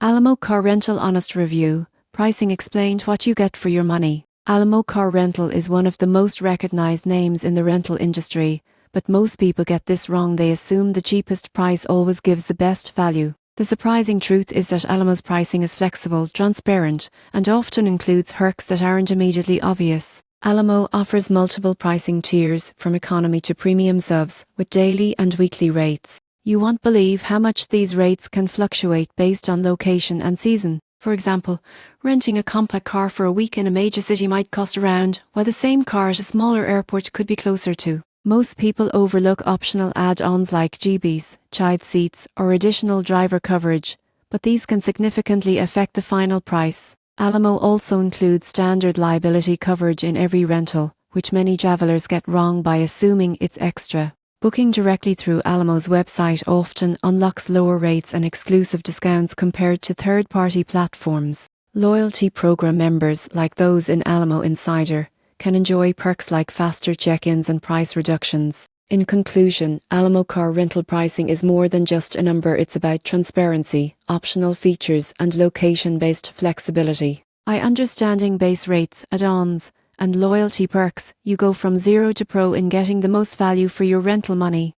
Alamo Car Rental Honest Review. Pricing explained, what you get for your money. Alamo Car Rental is one of the most recognized names in the rental industry, but most people get this wrong. They assume the cheapest price always gives the best value. The surprising truth is that Alamo's pricing is flexible, transparent, and often includes perks that aren't immediately obvious. Alamo offers multiple pricing tiers, from economy to premium subs, with daily and weekly rates. You won't believe how much these rates can fluctuate based on location and season. For example, renting a compact car for a week in a major city might cost around, while the same car at a smaller airport could be closer to. Most people overlook optional add-ons like GBs, child seats, or additional driver coverage, but these can significantly affect the final price. Alamo also includes standard liability coverage in every rental, which many travelers get wrong by assuming it's extra. Booking directly through Alamo's website often unlocks lower rates and exclusive discounts compared to third-party platforms. Loyalty program members, like those in Alamo Insider, can enjoy perks like faster check-ins and price reductions. In conclusion, Alamo Car Rental pricing is more than just a number. It's about transparency, optional features, and location-based flexibility. By understanding base rates, add-ons, and loyalty perks, you go from zero to pro in getting the most value for your rental money.